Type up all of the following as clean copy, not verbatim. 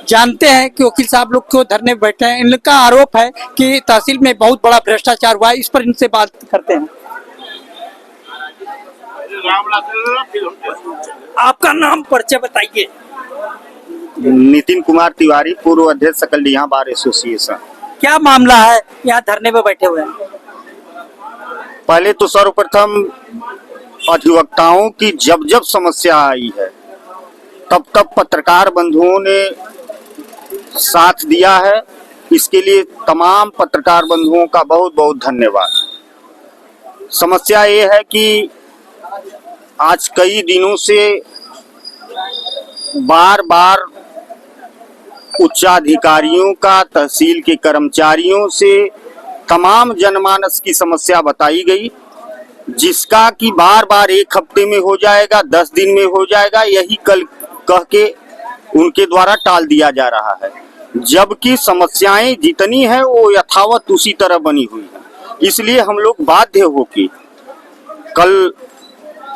जानते हैं कि वकील साहब लोग क्यों धरने पे बैठे हैं। इनका आरोप है कि तहसील में बहुत बड़ा भ्रष्टाचार हुआ है। इस पर इनसे बात करते हैं। आपका नाम परिचय बताइए। नितिन कुमार तिवारी, पूर्व अध्यक्ष सकलडीहा बार एसोसिएशन। क्या मामला है, यहाँ धरने पे बैठे हुए हैं? पहले तो सर्वप्रथम अधिवक्ताओं की जब जब समस्या आई है तब तब पत्रकार बंधुओं ने साथ दिया है। इसके लिए तमाम पत्रकार बंधुओं का बहुत बहुत धन्यवाद। समस्या ये है कि आज कई दिनों से बार बार उच्चाधिकारियों का, तहसील के कर्मचारियों से तमाम जनमानस की समस्या बताई गई, जिसका कि बार बार 1 हफ्ते में हो जाएगा, 10 दिन में हो जाएगा, यही कल कह के उनके द्वारा टाल दिया जा रहा है। जबकि समस्याएं जितनी है वो यथावत उसी तरह बनी हुई है। इसलिए हम लोग बाध्य होके कल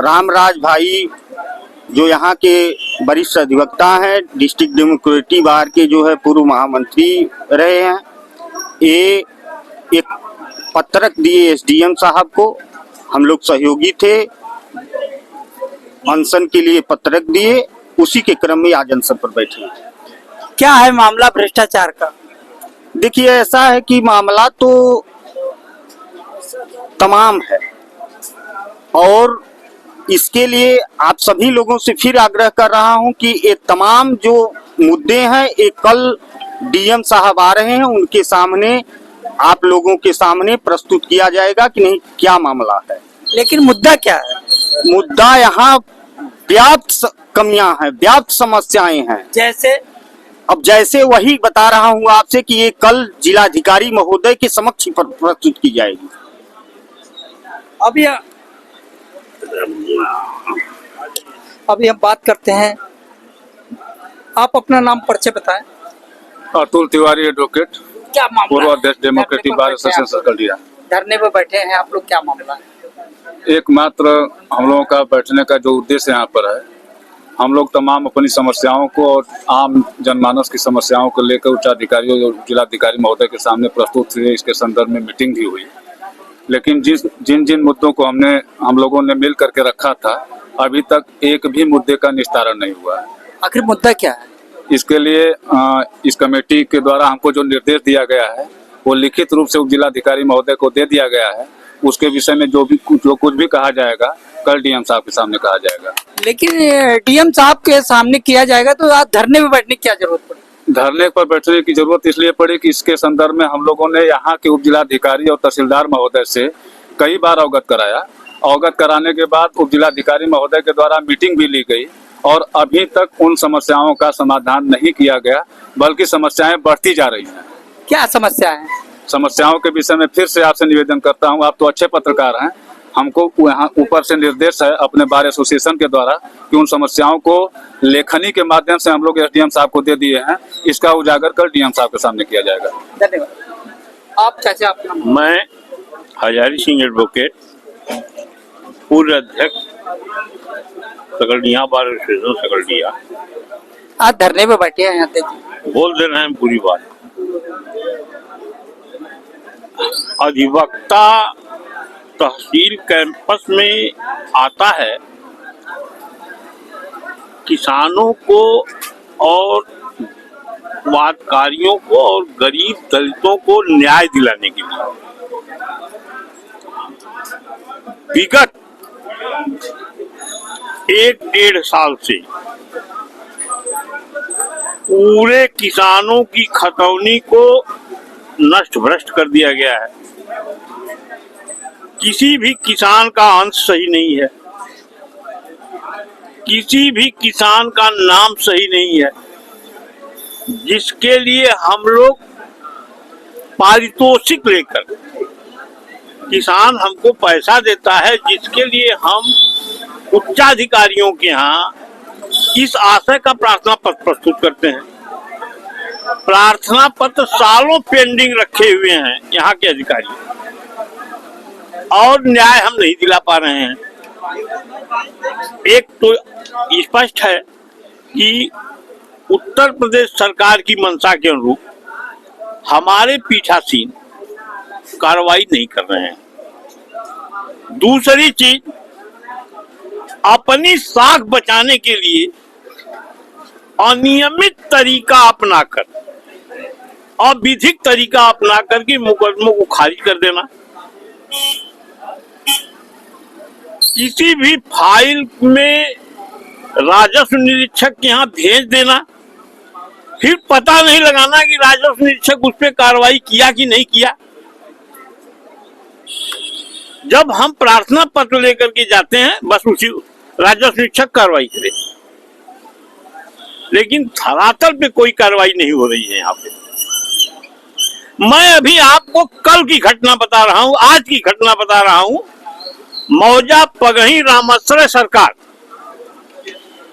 रामराज भाई जो यहाँ के वरिष्ठ अधिवक्ता हैं, डिस्ट्रिक्ट डेमोक्रेटिक बार के जो है पूर्व महामंत्री रहे हैं, ये एक पत्रक दिए एसडीएम साहब को। हम लोग सहयोगी थे, अनशन के लिए पत्रक दिए, उसी के क्रम में आज अनशन पर बैठे। क्या है मामला भ्रष्टाचार का? देखिए, ऐसा है कि मामला तो तमाम है और इसके लिए आप सभी लोगों से फिर आग्रह कर रहा हूं कि ये तमाम जो मुद्दे हैं ये कल डीएम साहब आ रहे हैं, उनके सामने, आप लोगों के सामने प्रस्तुत किया जाएगा कि नहीं क्या मामला है। लेकिन मुद्दा क्या है? मुद्दा यहाँ व्याप्त कमियां हैं, व्याप्त समस्याएं हैं। जैसे वही बता रहा हूँ आपसे कि ये कल जिलाधिकारी महोदय के समक्ष प्रस्तुत की जाएगी। अभी हम बात करते हैं। आप अपना नाम परिचय बताएं। अतुल तिवारी, एडवोकेट, क्या मामला? पूर्व अध्यक्ष डेमोक्रेटिक बार एसोसिएशन सकलडीहा। धरने पे बैठे हैं आप लोग, क्या मामला है? एकमात्र हम लोगों का बैठने का जो उद्देश्य यहाँ पर है, हम लोग तमाम अपनी समस्याओं को और आम जनमानस की समस्याओं को लेकर उच्चाधिकारियों और जिलाधिकारी महोदय के सामने प्रस्तुत हुए। इसके संदर्भ में मीटिंग भी हुई, लेकिन जिन मुद्दों को हम लोगों ने मिल करके रखा था, अभी तक एक भी मुद्दे का निस्तारण नहीं हुआ है। आखिर मुद्दा क्या है? इसके लिए इस कमेटी के द्वारा हमको जो निर्देश दिया गया है वो लिखित रूप से उप जिलाधिकारी महोदय को दे दिया गया है। उसके विषय में जो कुछ भी कहा जाएगा कल डीएम साहब के सामने कहा जाएगा। लेकिन डीएम साहब के सामने किया जाएगा तो आज धरने में बैठने की क्या जरूरत पड़ी? धरने पर बैठने की जरूरत इसलिए पड़ी कि इसके संदर्भ में हम लोगों ने यहाँ के उप जिलाधिकारी और तहसीलदार महोदय से कई बार अवगत कराया। अवगत कराने के बाद उप जिलाधिकारी महोदय के द्वारा मीटिंग भी ली गई और अभी तक उन समस्याओं का समाधान नहीं किया गया, बल्कि समस्याएं बढ़ती जा रही हैं। क्या समस्या है? समस्याओं के विषय में फिर से आपसे निवेदन करता हूं, आप तो अच्छे पत्रकार हैं, हमको यहाँ ऊपर से निर्देश है अपने बार एसोसिएशन के द्वारा कि उन समस्याओं को लेखनी के माध्यम से हम लोग एसडीएम साहब को दे दिए हैं। इसका उजागर कल डीएम साहब के सामने किया जाएगा। धन्यवाद। आप चाचा अपना? मैं हजारी सिंह, एडवोकेट, पूर्व अध्यक्ष सकलडीहा बार एसोसिएशन सकलडीहा। आज धरने पे बैठे हैं, यहाँ बोल दे रहे हैं पूरी बात। अधिवक्ता तहसील कैंपस में आता है, किसानों को और वादकारियों को और गरीब दलितों को न्याय दिलाने के लिए। विगत 1-1.5 साल से पूरे किसानों की खतौनी को नष्ट भ्रष्ट कर दिया गया है। किसी भी किसान का अंश सही नहीं है, किसी भी किसान का नाम सही नहीं है, जिसके लिए हम लोग पारितोषिक लेकर, किसान हमको पैसा देता है, जिसके लिए हम उच्चाधिकारियों के यहाँ इस आशय का प्रार्थना पत्र प्रस्तुत करते हैं। प्रार्थना पत्र सालों पेंडिंग रखे हुए हैं यहाँ के अधिकारी, और न्याय हम नहीं दिला पा रहे हैं। एक तो स्पष्ट है कि उत्तर प्रदेश सरकार की मंशा के अनुरूप हमारे पीठासीन कार्रवाई नहीं कर रहे हैं। दूसरी चीज, अपनी साख बचाने के लिए अनियमित तरीका अपनाकर, अविधिक तरीका अपनाकर के मुकदमों को खारिज कर देना, किसी भी फाइल में राजस्व निरीक्षक के यहाँ भेज देना, फिर पता नहीं लगाना कि राजस्व निरीक्षक उस पर कार्रवाई किया कि नहीं किया। जब हम प्रार्थना पत्र लेकर के जाते हैं, बस उसी राजस्व निरीक्षक कार्रवाई करे, लेकिन धरातल पे कोई कार्रवाई नहीं हो रही है। यहाँ पे मैं अभी आपको कल की घटना बता रहा हूं, आज की घटना बता रहा हूं। मौजा पगही रामाश्रय सरकार,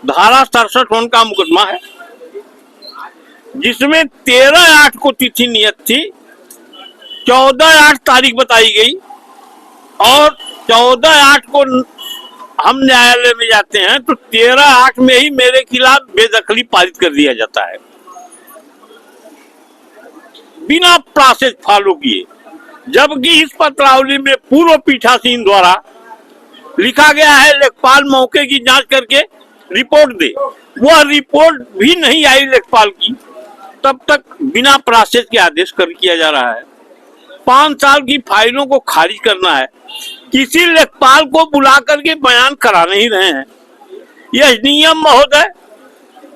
धारा 67 का मुकदमा है, जिसमें 13/8 को तिथि नियत थी, 14/8 तारीख बताई गई और 14/8 को हम न्यायालय में जाते हैं तो 13/8 में ही मेरे खिलाफ बेदखली पारित कर दिया जाता है, बिना प्रोसेस फॉलो किए। जबकि इस पत्रावली में पूर्व पीठासीन द्वारा लिखा गया है लेखपाल मौके की जांच करके रिपोर्ट दे, वह रिपोर्ट भी नहीं आई लेखपाल की, तब तक बिना प्रोसेस के आदेश कर किया जा रहा है। 5 साल की फाइलों को खारिज करना है, किसी लेखपाल को बुला करके बयान करा नहीं रहे हैं। यह नियम महोदय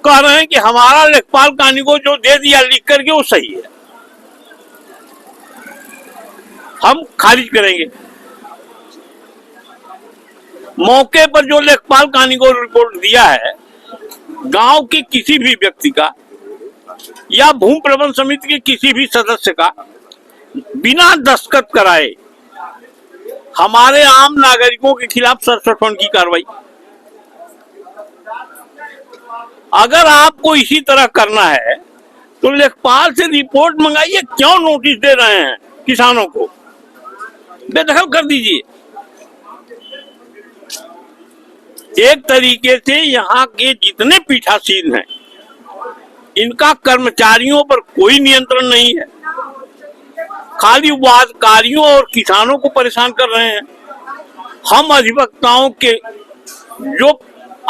कह रहे हैं कि हमारा लेखपाल कानी को जो दे दिया लिख करके वो सही है, हम खारिज करेंगे। मौके पर जो लेखपाल कानी को रिपोर्ट दिया है, गांव के किसी भी व्यक्ति का या भूमि प्रबंध समिति के किसी भी सदस्य का बिना दस्तखत कराए हमारे आम नागरिकों के खिलाफ 67 की कार्रवाई। अगर आपको इसी तरह करना है तो लेखपाल से रिपोर्ट मंगाइए, क्यों नोटिस दे रहे हैं किसानों को? बेदखल कर दीजिए। एक तरीके से यहाँ के जितने पीठासीन हैं, इनका कर्मचारियों पर कोई नियंत्रण नहीं है, खाली वादकारियों और किसानों को परेशान कर रहे हैं। हम अधिवक्ताओं के जो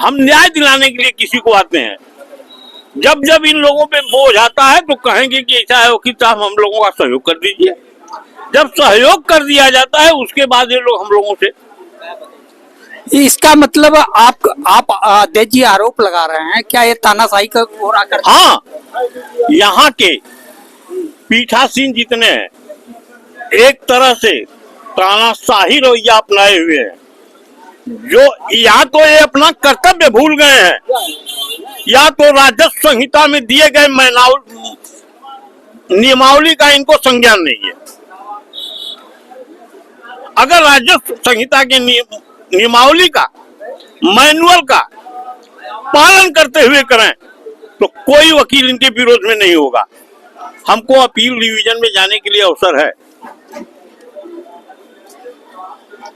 हम न्याय दिलाने के लिए किसी को आते हैं, जब जब इन लोगों पे बोझ आता है तो कहेंगे कि ऐसा है वकील साहब, हम लोगों का सहयोग कर दीजिए। जब सहयोग कर दिया जाता है उसके बाद ये लोग हम लोगों से, इसका मतलब आप अध्यक्ष जी आरोप लगा रहे हैं, क्या ये तानाशाही का हो रहा कर? हाँ, यहाँ के पीठासीन जितने हैं एक तरह से तानाशाही रवैया अपनाए हुए हैं, जो या तो ये अपना कर्तव्य भूल गए हैं या तो राजस्व संहिता में दिए गए नियमावली का इनको संज्ञान नहीं है। अगर राजस्व संहिता के नियमावली का, मैनुअल का पालन करते हुए करें तो कोई वकील इनके विरोध में नहीं होगा। हमको अपील डिवीजन में जाने के लिए अवसर है।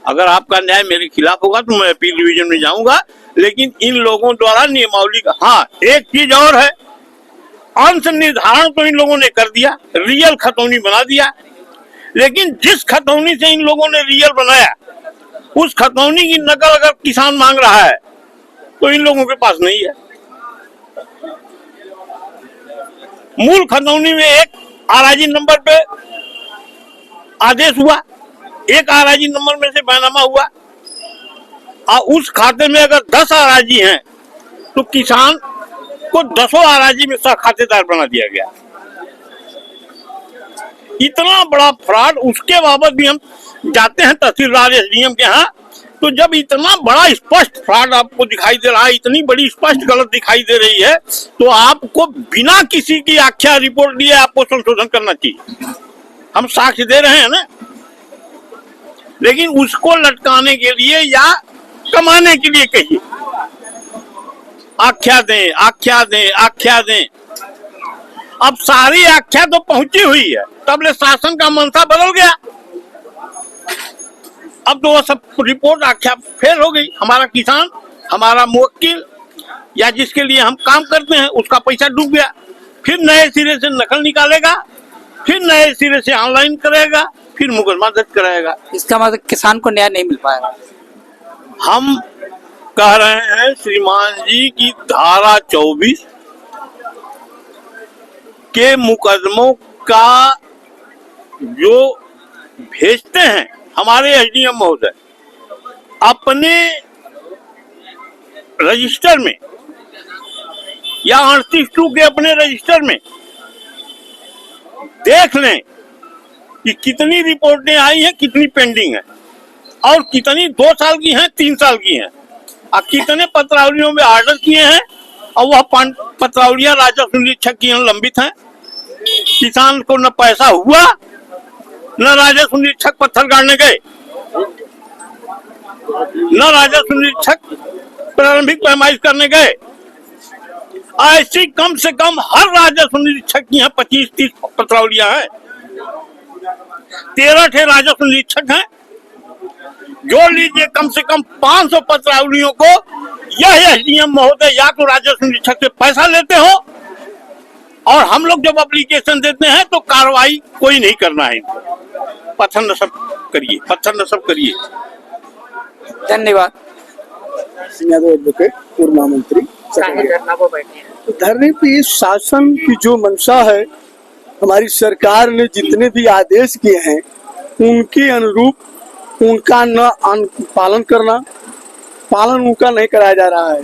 अगर आपका न्याय मेरे खिलाफ होगा तो मैं अपील डिवीजन में जाऊंगा, लेकिन इन लोगों द्वारा नियमावली का, हाँ एक चीज और है, अंश निर्धारण तो इन लोगों ने कर दिया, रियल खतौनी बना दिया, लेकिन जिस खतौनी से इन लोगों ने रियल बनाया उस खतौनी की नकल अगर किसान मांग रहा है तो इन लोगों के पास नहीं है। मूल खतौनी में एक आराजी नंबर पे आदेश हुआ, एक आराजी नंबर में से बैनामा हुआ, और उस खाते में अगर 10 आराजी हैं तो किसान को 10 आराजी में सह खातेदार बना दिया गया। इतना बड़ा फ्रॉड, उसके बाबत भी हम जाते हैं तहसीलदार एसडीएम के यहाँ, तो जब इतना बड़ा स्पष्ट फ्रॉड आपको दिखाई दे रहा है, इतनी बड़ी स्पष्ट गलत दिखाई दे रही है, तो आपको बिना किसी की आख्या रिपोर्ट दिए आपको संशोधन करना चाहिए। हम साक्ष्य दे रहे हैं ना, लेकिन उसको लटकाने के लिए या कमाने के लिए कहिए आख्या दें, आख्या दें, आख्या दें। अब सारी आख्या तो पहुंची हुई है, तब ले शासन का मंशा बदल गया। अब तो वो सब रिपोर्ट आख्या फेल हो गई। हमारा किसान, हमारा मुवक्किल या जिसके लिए हम काम करते हैं उसका पैसा डूब गया, फिर नए सिरे से नकल निकालेगा, फिर नए सिरे से ऑनलाइन करेगा, फिर मुकदमा दर्ज कराएगा। इसका मतलब किसान को न्याय नहीं मिल पाएगा। हम कह रहे हैं श्रीमान जी की धारा 24 के मुकदमों का जो भेजते हैं हमारे एसडीएम महोदय अपने रजिस्टर में या 38(2) के अपने रजिस्टर में देख लें कि कितनी रिपोर्टें आई हैं, कितनी पेंडिंग है और कितनी 2 साल की हैं, 3 साल की हैं और कितने पत्रावलियों में ऑर्डर किए हैं और वह पत्रावलियां राजस्व निरीक्षक की लंबित हैं। किसान को न पैसा हुआ न राजस्व निरीक्षक पत्थर गाड़ने गए, न राजस्व निरीक्षक प्रारंभिक पैमाइश करने गए। ऐसी कम से कम हर राजस्व निरीक्षक की यहाँ 25-30 पत्रावलियां हैं, 13 ठे राजस्व निरीक्षक हैं। जोड़ लीजिए कम से कम 500 पत्रावलियों को यह एसडीएम महोदय या तो राजस्व निरीक्षक से पैसा लेते हो और हम लोग जब एप्लीकेशन देते हैं तो कार्रवाई कोई नहीं करना है। पत्थर नस्ब करिए, पत्थर नस्ब करिए। धन्यवाद। यादव एडवोकेट, पूर्व महामंत्री। धरने पे इस शासन की जो मंशा है, हमारी सरकार ने जितने भी आदेश किए हैं उनके अनुरूप उनका न पालन करना, पालन उनका नहीं कराया जा रहा है,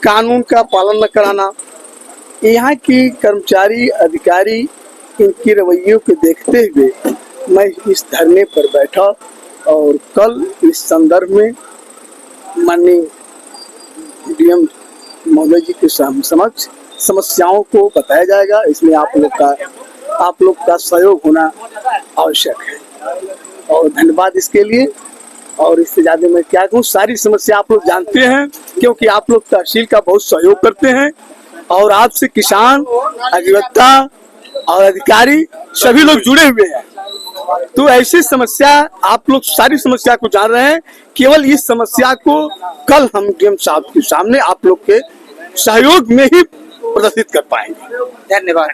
कानून का पालन न कराना। यहाँ की कर्मचारी अधिकारी इनके रवैये को देखते हुए मैं इस धरने पर बैठा और कल इस संदर्भ में माननीय डीएम महोदय जी के समक्ष समस्याओं को बताया जाएगा। इसमें आप लोग का सहयोग होना आवश्यक है और धन्यवाद इसके लिए। और इससे ज्यादा मैं क्या कहूँ, सारी समस्या आप लोग जानते हैं क्योंकि आप लोग तहसील का बहुत सहयोग करते हैं और आपसे किसान, अधिवक्ता और अधिकारी सभी लोग जुड़े हुए हैं। तो ऐसी समस्या आप लोग सारी समस्या को जान रहे हैं। केवल इस समस्या को कल हम डीएम साहब के सामने आप लोग के सहयोग में ही प्रदर्शित कर पाएंगे। धन्यवाद।